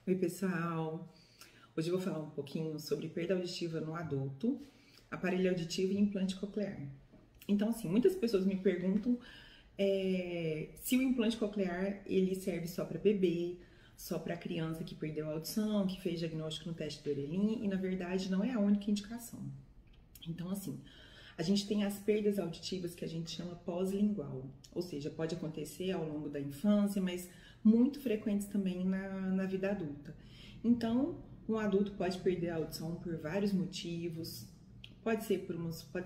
Oi, pessoal! Hoje eu vou falar um pouquinho sobre perda auditiva no adulto, aparelho auditivo e implante coclear. Então, assim, muitas pessoas me perguntam se o implante coclear ele serve só para bebê, só para criança que perdeu a audição, que fez diagnóstico no teste do orelhinho, e na verdade não é a única indicação. Então, assim, a gente tem as perdas auditivas que a gente chama pós-lingual, ou seja, pode acontecer ao longo da infância, mas muito frequentes também na vida adulta. Então, um adulto pode perder a audição por vários motivos, pode ser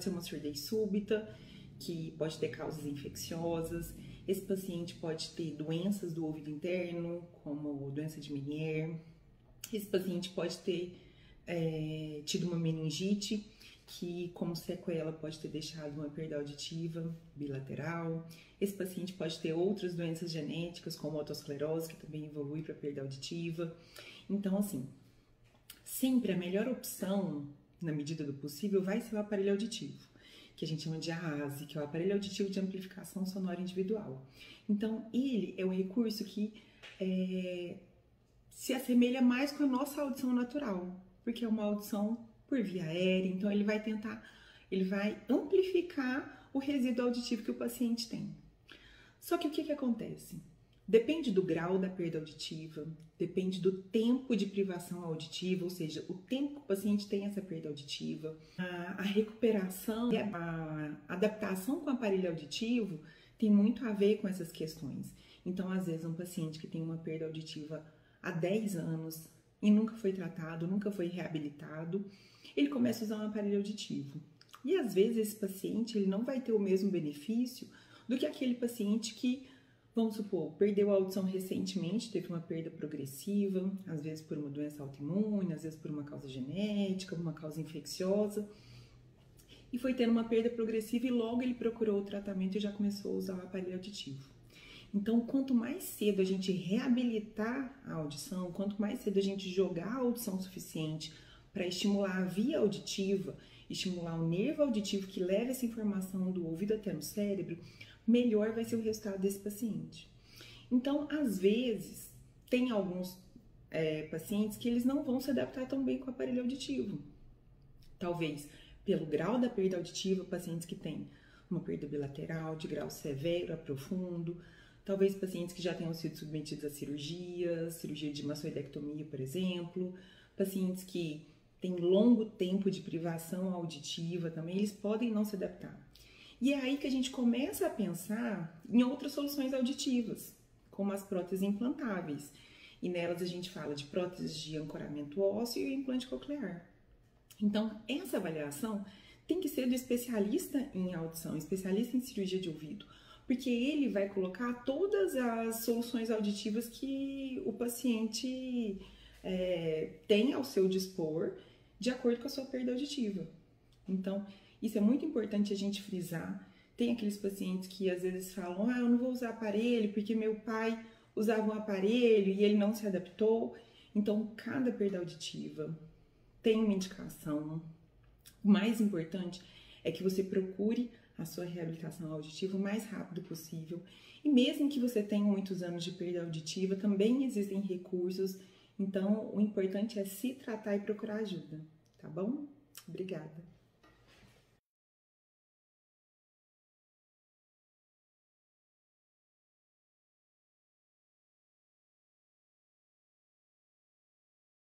uma surdez súbita, que pode ter causas infecciosas. Esse paciente pode ter doenças do ouvido interno, como doença de Meniere. Esse paciente pode ter tido uma meningite, que como sequela pode ter deixado uma perda auditiva bilateral. Esse paciente pode ter outras doenças genéticas, como otosclerose, que também evolui para perda auditiva. Então, assim, sempre a melhor opção, na medida do possível, vai ser o aparelho auditivo, que a gente chama de AASE, que é o aparelho auditivo de amplificação sonora individual. Então, ele é o recurso que se assemelha mais com a nossa audição natural, porque é uma audição por via aérea, então ele vai amplificar o resíduo auditivo que o paciente tem. Só que o que acontece? Depende do grau da perda auditiva, depende do tempo de privação auditiva, ou seja, o tempo que o paciente tem essa perda auditiva, a recuperação, a adaptação com o aparelho auditivo tem muito a ver com essas questões. Então, às vezes, um paciente que tem uma perda auditiva há 10 anos e nunca foi tratado, nunca foi reabilitado, ele começa a usar um aparelho auditivo. E às vezes esse paciente ele não vai ter o mesmo benefício do que aquele paciente que, vamos supor, perdeu a audição recentemente, teve uma perda progressiva, às vezes por uma doença autoimune, às vezes por uma causa genética, uma causa infecciosa, e foi tendo uma perda progressiva e logo ele procurou o tratamento e já começou a usar o aparelho auditivo. Então, quanto mais cedo a gente reabilitar a audição, quanto mais cedo a gente jogar a audição suficiente para estimular a via auditiva, estimular o nervo auditivo que leva essa informação do ouvido até no cérebro, melhor vai ser o resultado desse paciente. Então, às vezes, tem alguns pacientes que eles não vão se adaptar tão bem com o aparelho auditivo. Talvez pelo grau da perda auditiva, pacientes que têm uma perda bilateral de grau severo a profundo, talvez pacientes que já tenham sido submetidos a cirurgia de mastoidectomia, por exemplo, pacientes que têm longo tempo de privação auditiva também, eles podem não se adaptar. E é aí que a gente começa a pensar em outras soluções auditivas, como as próteses implantáveis. E nelas a gente fala de próteses de ancoramento ósseo e o implante coclear. Então, essa avaliação tem que ser do especialista em audição, especialista em cirurgia de ouvido, porque ele vai colocar todas as soluções auditivas que o paciente tem ao seu dispor, de acordo com a sua perda auditiva. Então, isso é muito importante a gente frisar. Tem aqueles pacientes que às vezes falam, eu não vou usar aparelho porque meu pai usava um aparelho e ele não se adaptou. Então, cada perda auditiva tem uma indicação. O mais importante é que você procure a sua reabilitação auditiva o mais rápido possível. E mesmo que você tenha muitos anos de perda auditiva, também existem recursos. Então, o importante é se tratar e procurar ajuda, tá bom? Obrigada.